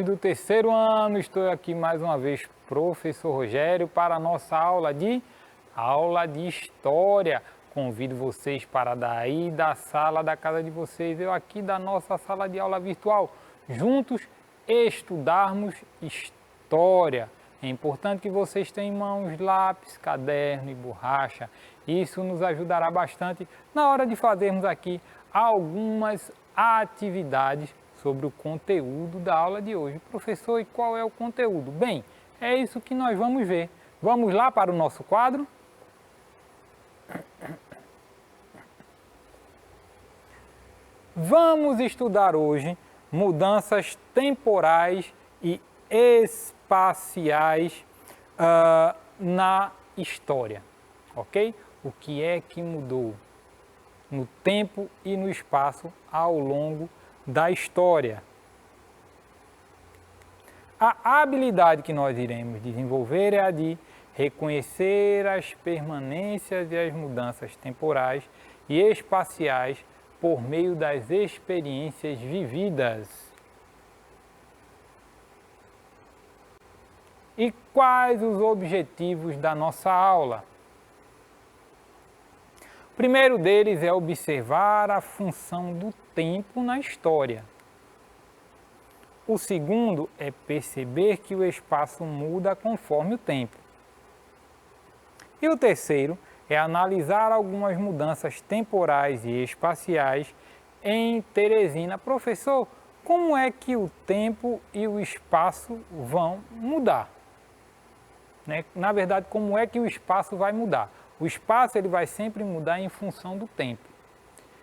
alunos do terceiro ano, estou aqui mais uma vez, professor Rogério, para a nossa aula de História. Convido vocês para daí da sala da casa de vocês, eu aqui da nossa sala de aula virtual, juntos estudarmos História. É importante que vocês tenham em mãos lápis, caderno e borracha. Isso nos ajudará bastante na hora de fazermos aqui algumas atividades sobre o conteúdo da aula de hoje. Professor, e qual é o conteúdo? Bem, é isso que nós vamos ver. Vamos lá para o nosso quadro? Vamos estudar hoje mudanças temporais e espaciais na história, ok? O que é que mudou no tempo e no espaço ao longo da história. A habilidade que nós iremos desenvolver é a de reconhecer as permanências e as mudanças temporais e espaciais por meio das experiências vividas. E quais os objetivos da nossa aula? O primeiro deles é observar a função do tempo na história. O segundo é perceber que o espaço muda conforme o tempo. E o terceiro é analisar algumas mudanças temporais e espaciais em Teresina. Professor, como é que o tempo e o espaço vão mudar? Na verdade, como é que o espaço vai mudar? O espaço ele vai sempre mudar em função do tempo.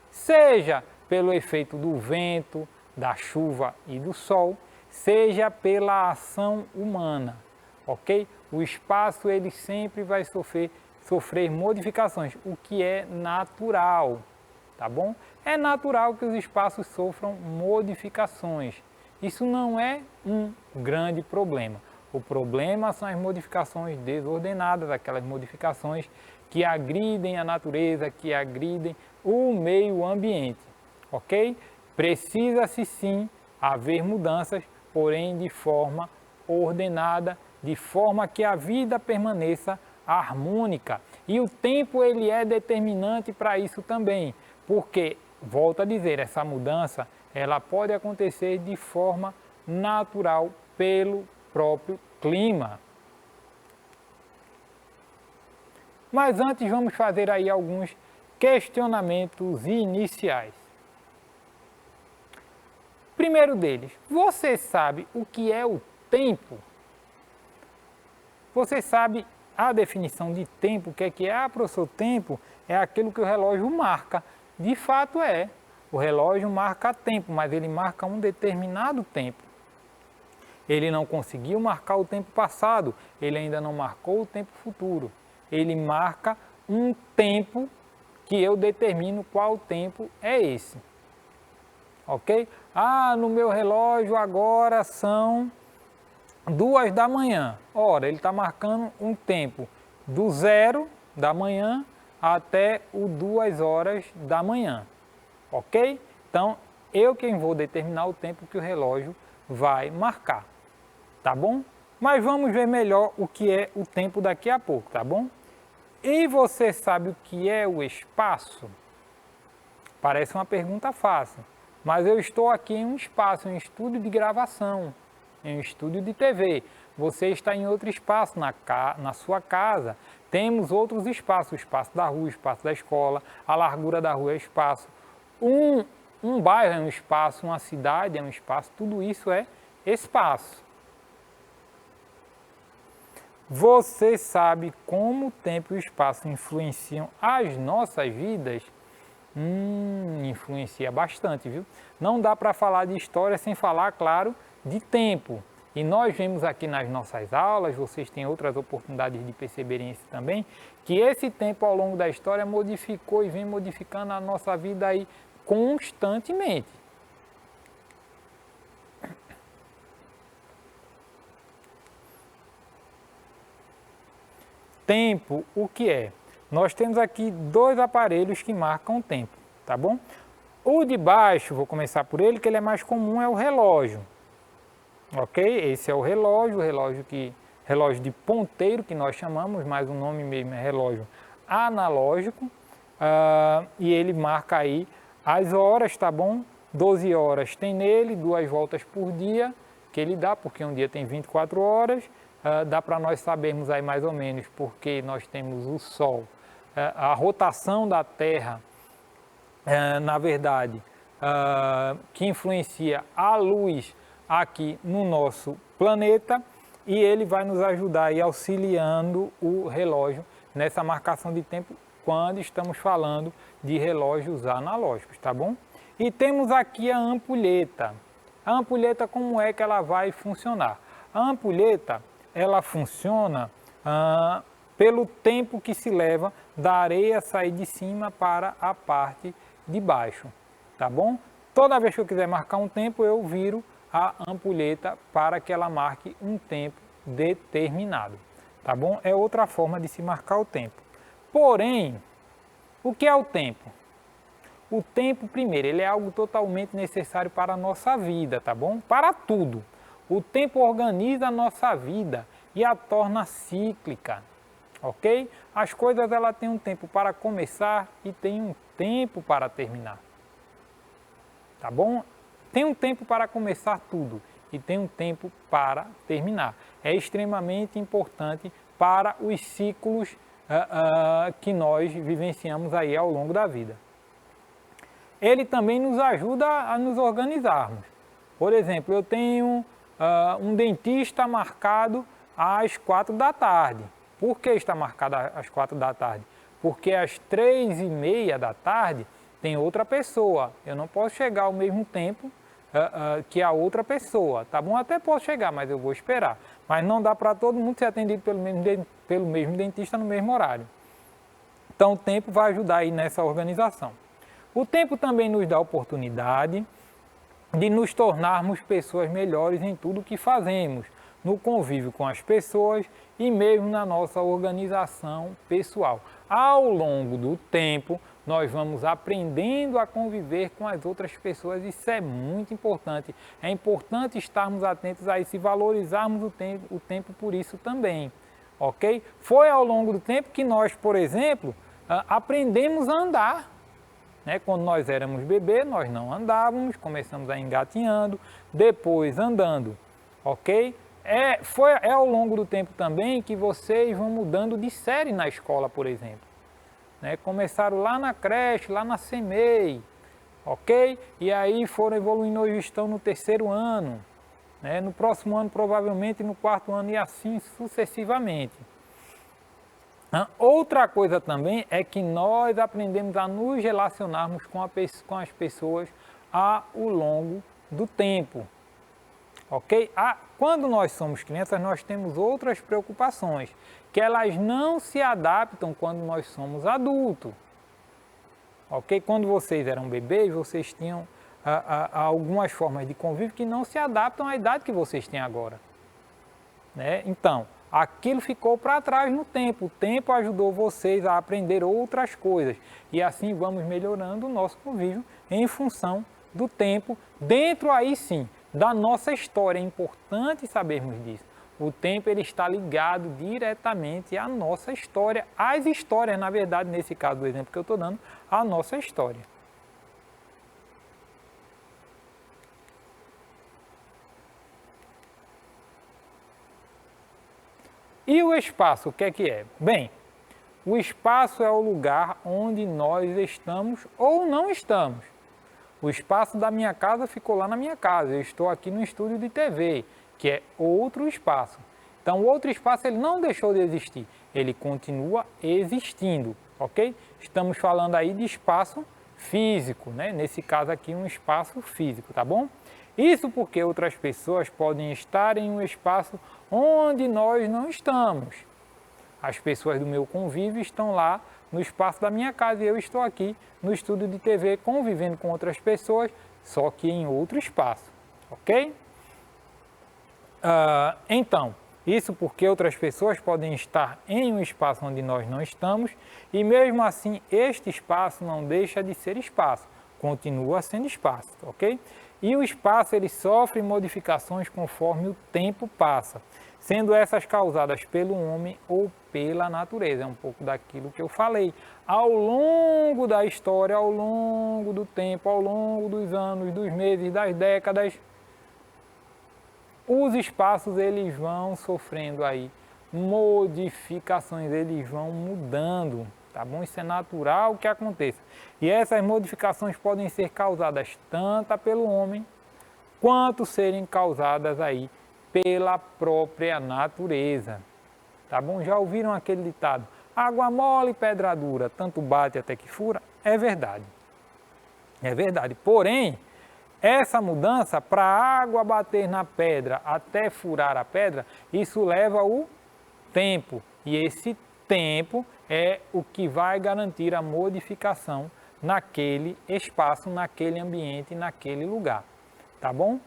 Seja pelo efeito do vento, da chuva e do sol, seja pela ação humana, ok? O espaço ele sempre vai sofrer modificações, o que é natural, tá bom? É natural que os espaços sofram modificações. Isso não é um grande problema. O problema são as modificações desordenadas, aquelas modificações que agridem a natureza, que agridem o meio ambiente, ok? Precisa-se sim haver mudanças, porém de forma ordenada, de forma que a vida permaneça harmônica. E o tempo ele é determinante para isso também, porque, volto a dizer, essa mudança ela pode acontecer de forma natural pelo próprio clima. Mas antes vamos fazer aí alguns questionamentos iniciais. Primeiro deles, você sabe o que é o tempo? Você sabe a definição de tempo, o que é que é? Ah, professor, o tempo é aquilo que o relógio marca. De fato é, o relógio marca tempo, mas ele marca um determinado tempo. Ele não conseguiu marcar o tempo passado, ele ainda não marcou o tempo futuro. Ele marca um tempo que eu determino qual tempo é esse. Ok? Ah, no meu relógio agora são 2 da manhã. Ora, ele está marcando um tempo do 0 da manhã até o 2 horas da manhã. Ok? Então, eu quem vou determinar o tempo que o relógio vai marcar. Tá bom? Mas vamos ver melhor o que é o tempo daqui a pouco, tá bom? E você sabe o que é o espaço? Parece uma pergunta fácil, mas eu estou aqui em um espaço, em um estúdio de gravação, em um estúdio de TV. Você está em outro espaço, na sua casa. Temos outros espaços, o espaço da rua, o espaço da escola, a largura da rua é espaço. Um bairro é um espaço, uma cidade é um espaço, tudo isso é espaço. Você sabe como o tempo e o espaço influenciam as nossas vidas? Influencia bastante, viu? Não dá para falar de história sem falar, claro, de tempo. E nós vemos aqui nas nossas aulas, vocês têm outras oportunidades de perceberem isso também, que esse tempo ao longo da história modificou e vem modificando a nossa vida aí constantemente. Tempo, o que é? Nós temos aqui 2 aparelhos que marcam o tempo, tá bom? O de baixo, vou começar por ele, que ele é mais comum, é o relógio. ok? Esse é o relógio de ponteiro que nós chamamos, mas o nome mesmo é relógio analógico, e ele marca aí as horas, tá bom? 12 horas tem nele, 2 voltas por dia que ele dá, porque um dia tem 24 horas, dá para nós sabermos aí mais ou menos, porque nós temos o Sol, a rotação da Terra, na verdade, que influencia a luz aqui no nosso planeta, e ele vai nos ajudar aí auxiliando o relógio nessa marcação de tempo quando estamos falando de relógios analógicos, tá bom? E temos aqui a ampulheta. A ampulheta, como é que ela vai funcionar? A ampulheta, ela funciona pelo tempo que se leva da areia sair de cima para a parte de baixo, tá bom? Toda vez que eu quiser marcar um tempo, eu viro a ampulheta para que ela marque um tempo determinado, tá bom? É outra forma de se marcar o tempo. Porém, o que é o tempo? O tempo, primeiro, ele é algo totalmente necessário para a nossa vida, tá bom? Para tudo. O tempo organiza a nossa vida e a torna cíclica, ok? As coisas, ela têm um tempo para começar e tem um tempo para terminar, tá bom? Tem um tempo para começar tudo e tem um tempo para terminar. É extremamente importante para os ciclos que nós vivenciamos aí ao longo da vida. Ele também nos ajuda a nos organizarmos. Por exemplo, eu tenho um dentista marcado às 4 da tarde. Por que está marcado às 4 da tarde? Porque às 3h30 da tarde tem outra pessoa. Eu não posso chegar ao mesmo tempo que a outra pessoa, tá bom? Até posso chegar, mas eu vou esperar. Mas não dá para todo mundo ser atendido pelo mesmo dentista no mesmo horário. Então o tempo vai ajudar aí nessa organização. O tempo também nos dá a oportunidade de nos tornarmos pessoas melhores em tudo que fazemos, no convívio com as pessoas e mesmo na nossa organização pessoal. Ao longo do tempo, nós vamos aprendendo a conviver com as outras pessoas, isso é muito importante. É importante estarmos atentos a isso e valorizarmos o tempo por isso também, ok? Foi ao longo do tempo que nós, por exemplo, aprendemos a andar. Quando nós éramos bebê, nós não andávamos, começamos a engatinhando, depois andando, ok? É ao longo do tempo também que vocês vão mudando de série na escola, por exemplo. Começaram lá na creche, lá na CEMEI, ok? E aí foram evoluindo, hoje estão no 3º ano, no próximo ano provavelmente no 4º ano e assim sucessivamente. Outra coisa também é que nós aprendemos a nos relacionarmos com as pessoas ao longo do tempo, ok? Quando nós somos crianças, nós temos outras preocupações, que elas não se adaptam quando nós somos adultos, ok? Quando vocês eram bebês, vocês tinham algumas formas de convívio que não se adaptam à idade que vocês têm agora, Então, aquilo ficou para trás no tempo. O tempo ajudou vocês a aprender outras coisas. E assim vamos melhorando o nosso convívio em função do tempo, dentro aí sim, da nossa história. É importante sabermos disso. O tempo ele está ligado diretamente à nossa história, às histórias, na verdade, nesse caso do exemplo que eu estou dando, à nossa história. E o espaço, o que é? Bem, o espaço é o lugar onde nós estamos ou não estamos. O espaço da minha casa ficou lá na minha casa, eu estou aqui no estúdio de TV, que é outro espaço. Então, o outro espaço ele não deixou de existir, ele continua existindo, ok? Estamos falando aí de espaço físico, Nesse caso aqui, um espaço físico, tá bom? Isso porque outras pessoas podem estar em um espaço onde nós não estamos. As pessoas do meu convívio estão lá no espaço da minha casa e eu estou aqui no estúdio de TV convivendo com outras pessoas, só que em outro espaço, ok? Então, isso porque outras pessoas podem estar em um espaço onde nós não estamos e mesmo assim este espaço não deixa de ser espaço, continua sendo espaço, ok? E o espaço ele sofre modificações conforme o tempo passa, sendo essas causadas pelo homem ou pela natureza. É um pouco daquilo que eu falei. Ao longo da história, ao longo do tempo, ao longo dos anos, dos meses, das décadas, os espaços eles vão sofrendo aí modificações, eles vão mudando, tá bom? Isso é natural que aconteça. E essas modificações podem ser causadas tanto pelo homem, quanto serem causadas aí pela própria natureza, tá bom? Já ouviram aquele ditado, água mole e pedra dura, tanto bate até que fura? É verdade, porém, essa mudança, para a água bater na pedra até furar a pedra, isso leva o tempo. E esse tempo é o que vai garantir a modificação naquele espaço, naquele ambiente, naquele lugar. Tá bom?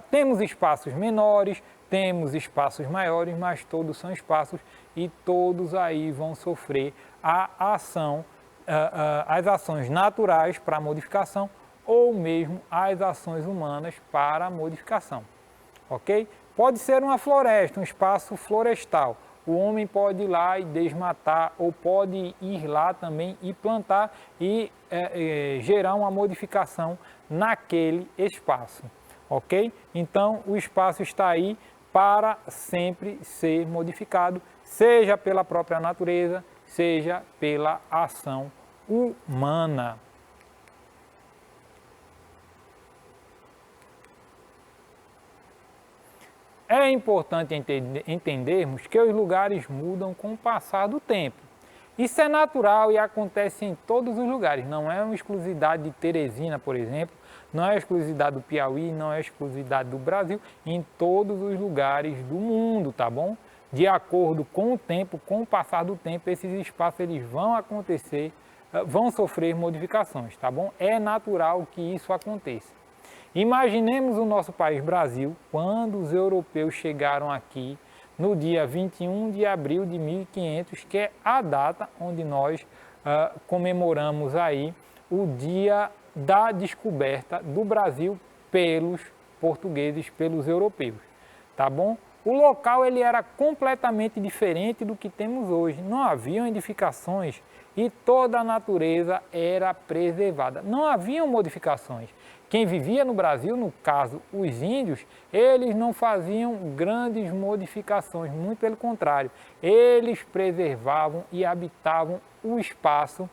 Temos espaços menores, temos espaços maiores, mas todos são espaços e todos aí vão sofrer a ação, as ações naturais para a modificação ou mesmo as ações humanas para a modificação, ok? Pode ser uma floresta, um espaço florestal. O homem pode ir lá e desmatar ou pode ir lá também e plantar e gerar uma modificação naquele espaço, ok? Então o espaço está aí para sempre ser modificado, seja pela própria natureza, seja pela ação humana. É importante entendermos que os lugares mudam com o passar do tempo. Isso é natural e acontece em todos os lugares, não é uma exclusividade de Teresina, por exemplo, não é exclusividade do Piauí, não é exclusividade do Brasil, em todos os lugares do mundo, tá bom? De acordo com o tempo, com o passar do tempo, esses espaços eles vão acontecer, vão sofrer modificações, tá bom? É natural que isso aconteça. Imaginemos o nosso país Brasil, quando os europeus chegaram aqui no dia 21 de abril de 1500, que é a data onde nós comemoramos aí o dia da descoberta do Brasil pelos portugueses, pelos europeus, tá bom? O local ele era completamente diferente do que temos hoje, não haviam edificações e toda a natureza era preservada, não haviam modificações. Quem vivia no Brasil, no caso os índios, eles não faziam grandes modificações, muito pelo contrário, eles preservavam e habitavam o espaço,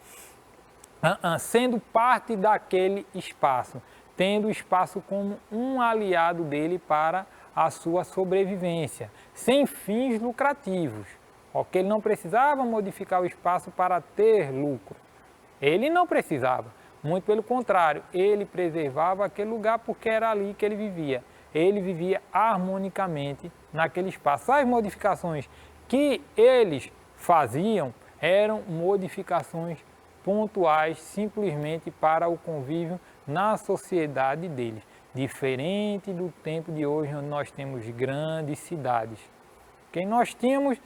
sendo parte daquele espaço, tendo o espaço como um aliado dele para a sua sobrevivência, sem fins lucrativos. Ok? Ele não precisava modificar o espaço para ter lucro, ele não precisava. Muito pelo contrário, ele preservava aquele lugar porque era ali que ele vivia. Ele vivia harmonicamente naquele espaço. As modificações que eles faziam eram modificações pontuais, simplesmente para o convívio na sociedade deles. Diferente do tempo de hoje, onde nós temos grandes cidades. Que nós tínhamos,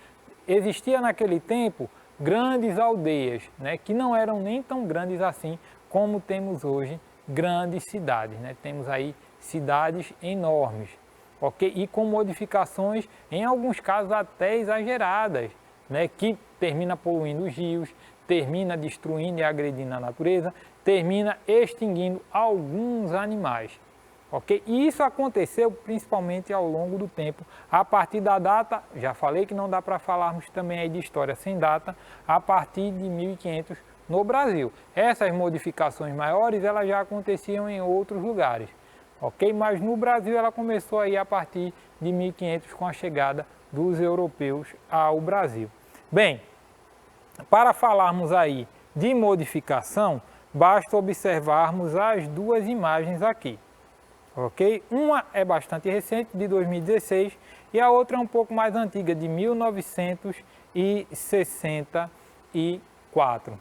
existia naquele tempo grandes aldeias, né, que não eram nem tão grandes assim, como temos hoje grandes cidades, né? Temos aí cidades enormes, ok? E com modificações, em alguns casos até exageradas, né? Que termina poluindo os rios, termina destruindo e agredindo a natureza, termina extinguindo alguns animais, ok? E isso aconteceu principalmente ao longo do tempo, a partir da data, já falei que não dá para falarmos também aí de história sem data, a partir de 1500 no Brasil. Essas modificações maiores, elas já aconteciam em outros lugares, ok? Mas no Brasil ela começou aí a partir de 1500 com a chegada dos europeus ao Brasil. Bem, para falarmos aí de modificação, basta observarmos as duas imagens aqui, ok? Uma é bastante recente, de 2016, e a outra é um pouco mais antiga, de 1964.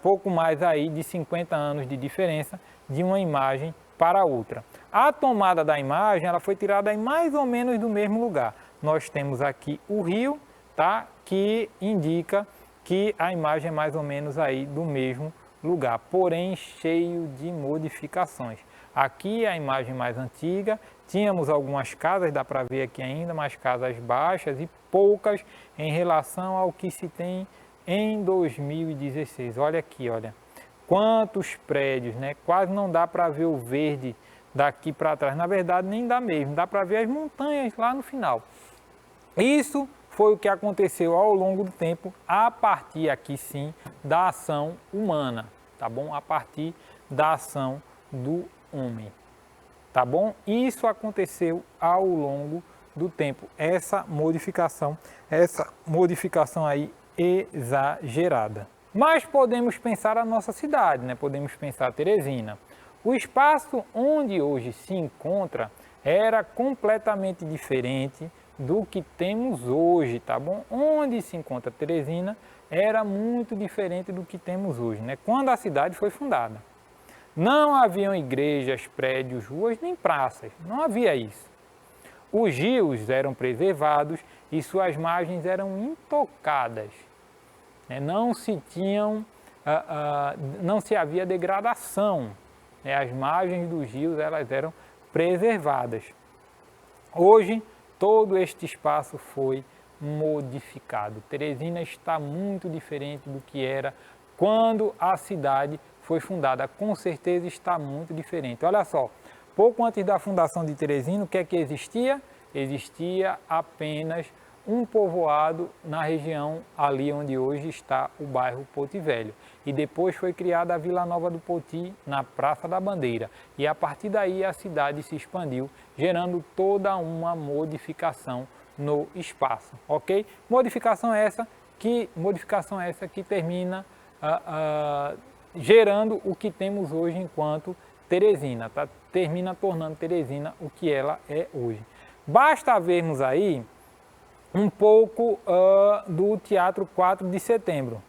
Pouco mais aí de 50 anos de diferença de uma imagem para a outra. A tomada da imagem ela foi tirada em mais ou menos do mesmo lugar. Nós temos aqui o rio, tá? Que indica que a imagem é mais ou menos aí do mesmo lugar, porém cheio de modificações. Aqui é a imagem mais antiga, tínhamos algumas casas, dá para ver aqui ainda, mas casas baixas e poucas em relação ao que se tem em 2016. Olha aqui, olha, quantos prédios, né? Quase não dá para ver o verde daqui para trás. Na verdade, nem dá mesmo, dá para ver as montanhas lá no final. Isso foi o que aconteceu ao longo do tempo, a partir aqui sim da ação humana, tá bom? A partir da ação do homem, tá bom? Isso aconteceu ao longo do tempo, essa modificação aí exagerada. Mas podemos pensar a nossa cidade, né? Podemos pensar Teresina. O espaço onde hoje se encontra era completamente diferente do que temos hoje, tá bom? Onde se encontra Teresina era muito diferente do que temos hoje, né? Quando a cidade foi fundada. Não haviam igrejas, prédios, ruas nem praças, não havia isso. Os rios eram preservados e suas margens eram intocadas. Não se havia degradação. As margens dos rios elas eram preservadas. Hoje, todo este espaço foi modificado. Teresina está muito diferente do que era quando a cidade foi fundada. Com certeza está muito diferente. Olha só, pouco antes da fundação de Teresina, o que é que existia? Existia apenas um povoado na região ali onde hoje está o bairro Poti Velho. E depois foi criada a Vila Nova do Poti, na Praça da Bandeira. E a partir daí a cidade se expandiu, gerando toda uma modificação no espaço, ok? Modificação essa que termina gerando o que temos hoje enquanto Teresina, tá? Termina tornando Teresina o que ela é hoje. Basta vermos aí um pouco do Teatro 4 de Setembro.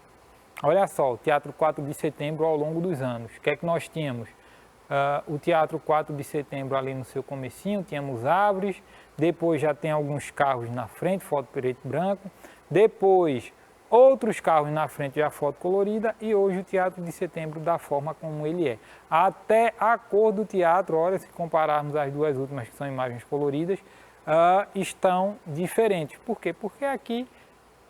Olha só, o Teatro 4 de Setembro ao longo dos anos. O que é que nós tínhamos? O Teatro 4 de Setembro ali no seu comecinho, tínhamos árvores, depois já tem alguns carros na frente, foto preto e branco, depois outros carros na frente, já foto colorida, e hoje o Teatro de Setembro da forma como ele é. Até a cor do teatro, olha, se compararmos as duas últimas que são imagens coloridas, estão diferentes. Por quê? Porque aqui,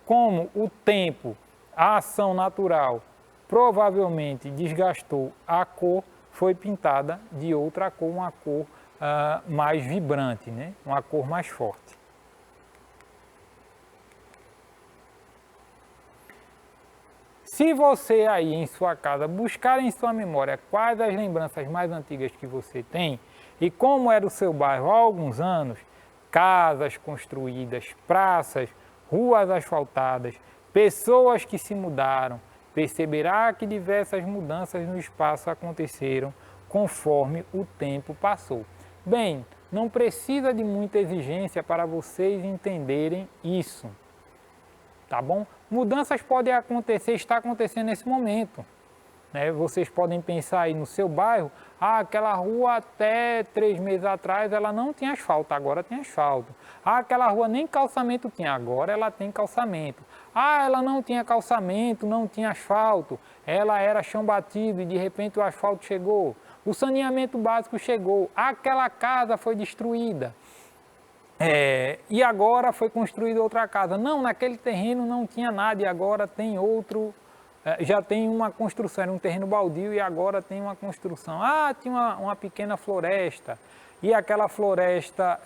como o tempo, a ação natural provavelmente desgastou a cor, foi pintada de outra cor, uma cor mais vibrante, né? Uma cor mais forte. Se você aí em sua casa buscar em sua memória quais as lembranças mais antigas que você tem e como era o seu bairro há alguns anos, casas construídas, praças, ruas asfaltadas, pessoas que se mudaram, perceberá que diversas mudanças no espaço aconteceram conforme o tempo passou. Bem, não precisa de muita exigência para vocês entenderem isso, tá bom? Mudanças podem acontecer, está acontecendo nesse momento. Vocês podem pensar aí no seu bairro, aquela rua até 3 meses atrás ela não tinha asfalto, agora tem asfalto. Aquela rua nem calçamento tinha, agora ela tem calçamento. Ela não tinha calçamento, não tinha asfalto, ela era chão batido e de repente o asfalto chegou. O saneamento básico chegou, aquela casa foi destruída. E agora foi construída outra casa. Não, naquele terreno não tinha nada e agora tem outro. Já tem uma construção, era um terreno baldio e agora tem uma construção. Tinha uma pequena floresta e aquela floresta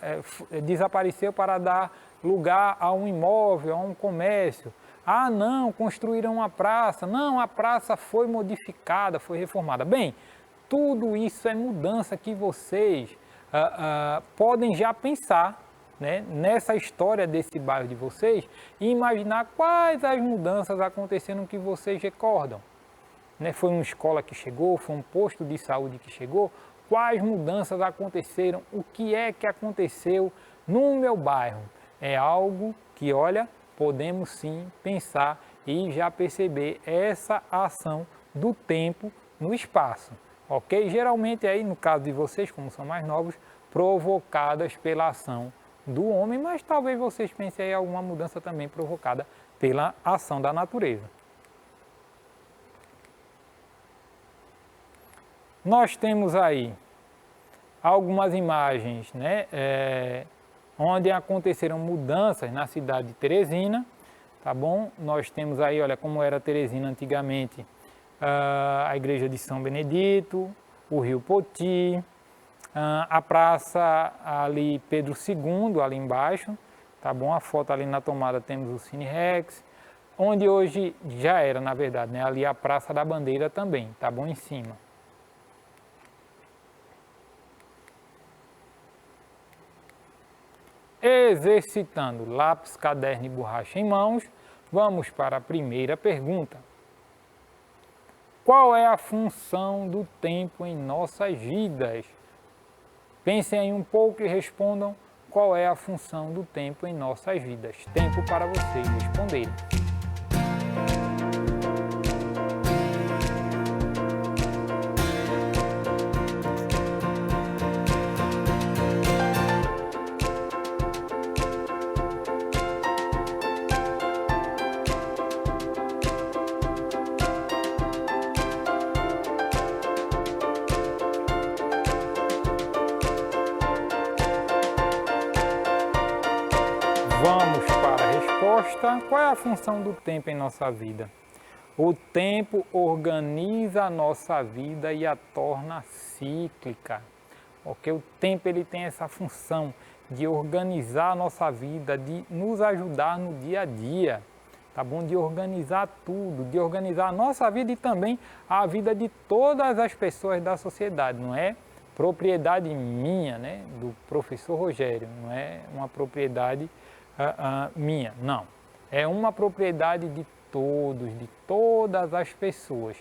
desapareceu para dar lugar a um imóvel, a um comércio. Não, construíram uma praça. Não, a praça foi modificada, foi reformada. Bem, tudo isso é mudança que vocês podem já pensar, né, nessa história desse bairro de vocês e imaginar quais as mudanças aconteceram que vocês recordam. Foi uma escola que chegou, foi um posto de saúde que chegou, quais mudanças aconteceram, o que é que aconteceu no meu bairro. É algo que, olha, podemos sim pensar e já perceber essa ação do tempo no espaço, ok? Geralmente aí, no caso de vocês, como são mais novos, provocadas pela ação do homem, mas talvez vocês pensem em alguma mudança também provocada pela ação da natureza. Nós temos aí algumas imagens, né, onde aconteceram mudanças na cidade de Teresina, tá bom? Nós temos aí, olha, como era Teresina antigamente, a igreja de São Benedito, o rio Poti, a praça ali Pedro II, ali embaixo, tá bom? A foto ali na tomada temos o Cine Rex, onde hoje já era, na verdade, né? Ali a Praça da Bandeira também, tá bom? Em cima. Exercitando lápis, caderno e borracha em mãos, vamos para a primeira pergunta. Qual é a função do tempo em nossas vidas? Pensem aí um pouco e respondam qual é a função do tempo em nossas vidas. Tempo para vocês responderem. Vamos para a resposta. Qual é a função do tempo em nossa vida? O tempo organiza a nossa vida e a torna cíclica. Ok? O tempo ele tem essa função de organizar a nossa vida, de nos ajudar no dia a dia, tá bom? De organizar tudo, de organizar a nossa vida e também a vida de todas as pessoas da sociedade, não é propriedade minha, né, do professor Rogério, não é uma propriedade minha, não. É uma propriedade de todos, de todas as pessoas,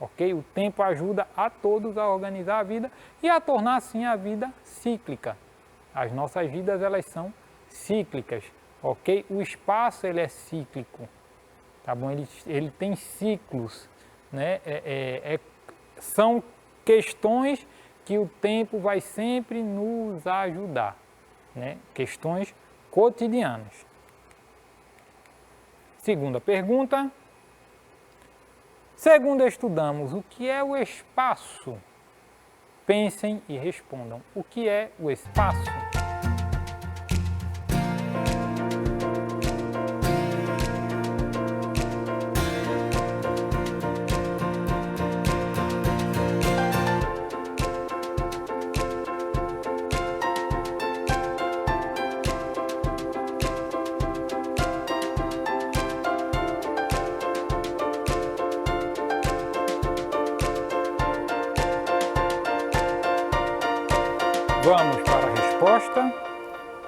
ok? O tempo ajuda a todos a organizar a vida e a tornar assim a vida cíclica. As nossas vidas elas são cíclicas, ok? O espaço ele é cíclico, tá bom? Ele tem ciclos, né? São questões que o tempo vai sempre nos ajudar, né? Questões cotidianas. Segunda pergunta. Segundo estudamos, o que é o espaço? Pensem e respondam. O que é o espaço? Vamos para a resposta.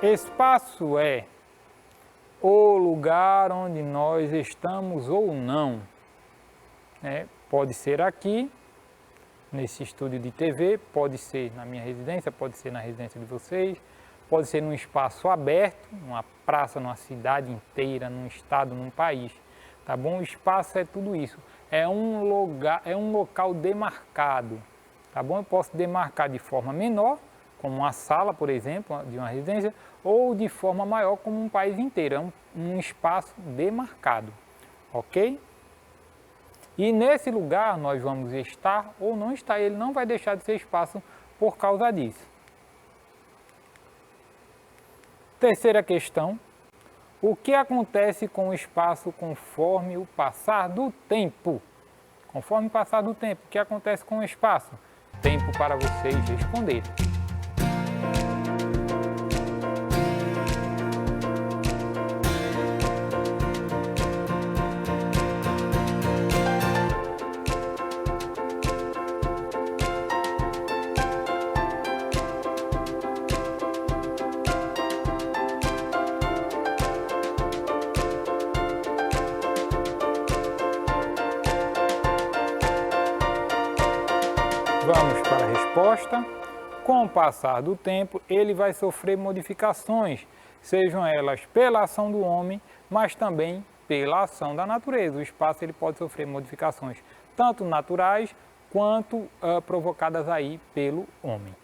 Espaço é o lugar onde nós estamos ou não. Pode ser aqui, nesse estúdio de TV, pode ser na minha residência, pode ser na residência de vocês, pode ser num espaço aberto, numa praça, numa cidade inteira, num estado, num país. Tá bom? O espaço é tudo isso. É um lugar, é um local demarcado. Tá bom? Eu posso demarcar de forma menor, como uma sala, por exemplo, de uma residência, ou de forma maior, como um país inteiro. É um espaço demarcado, ok? E nesse lugar nós vamos estar ou não estar, ele não vai deixar de ser espaço por causa disso. Terceira questão, o que acontece com o espaço conforme o passar do tempo? Conforme o passar do tempo, o que acontece com o espaço? Tempo para vocês responderem. Vamos para a resposta. Com o passar do tempo, ele vai sofrer modificações, sejam elas pela ação do homem, mas também pela ação da natureza. O espaço ele pode sofrer modificações tanto naturais quanto provocadas aí pelo homem.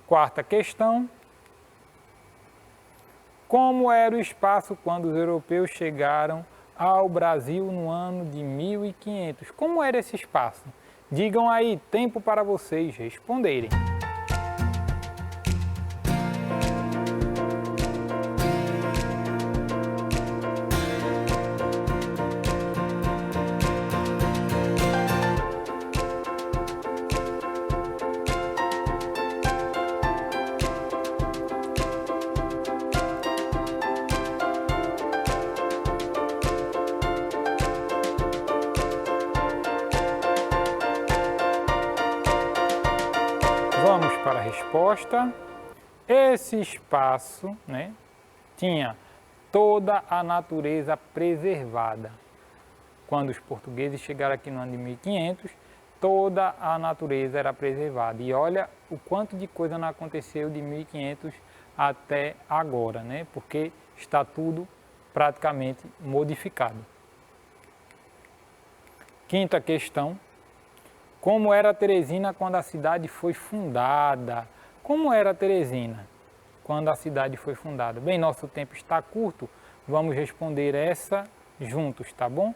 Quarta questão. Como era o espaço quando os europeus chegaram ao Brasil no ano de 1500? Como era esse espaço? Digam aí, tempo para vocês responderem. resposta. Esse espaço, né, tinha toda a natureza preservada. Quando os portugueses chegaram aqui no ano de 1500, toda a natureza era preservada. E olha o quanto de coisa não aconteceu de 1500 até agora, né? Porque está tudo praticamente modificado. Quinta questão. Como era Teresina quando a cidade foi fundada? Como era Teresina quando a cidade foi fundada? Bem, nosso tempo está curto, vamos responder essa juntos, tá bom?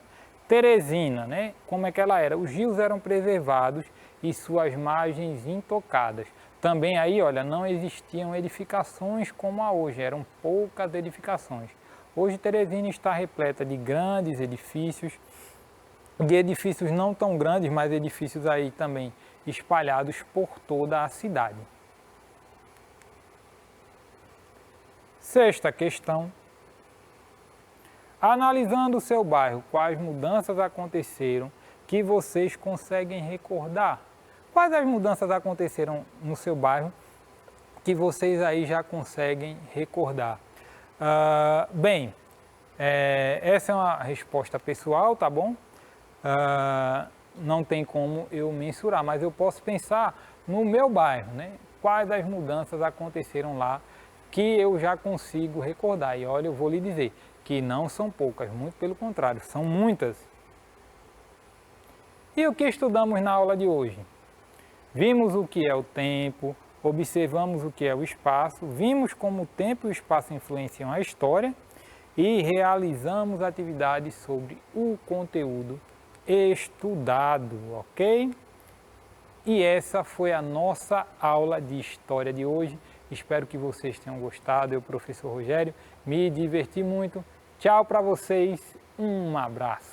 Teresina, né? Como é que ela era? Os rios eram preservados e suas margens intocadas. Também aí, olha, não existiam edificações como há hoje, eram poucas edificações. Hoje Teresina está repleta de grandes edifícios, de edifícios não tão grandes, mas edifícios aí também espalhados por toda a cidade. Sexta questão. Analisando o seu bairro, quais mudanças aconteceram que vocês conseguem recordar? Quais as mudanças aconteceram no seu bairro que vocês aí já conseguem recordar? Bem, essa é uma resposta pessoal, tá bom? Não tem como eu mensurar, mas eu posso pensar no meu bairro, né? Quais as mudanças aconteceram lá que eu já consigo recordar. E olha, eu vou lhe dizer que não são poucas, muito pelo contrário, são muitas. E o que estudamos na aula de hoje? Vimos o que é o tempo, observamos o que é o espaço, vimos como o tempo e o espaço influenciam a história e realizamos atividades sobre o conteúdo estudado, ok? E essa foi a nossa aula de história de hoje. Espero que vocês tenham gostado. Eu, professor Rogério, me diverti muito. Tchau para vocês, um abraço.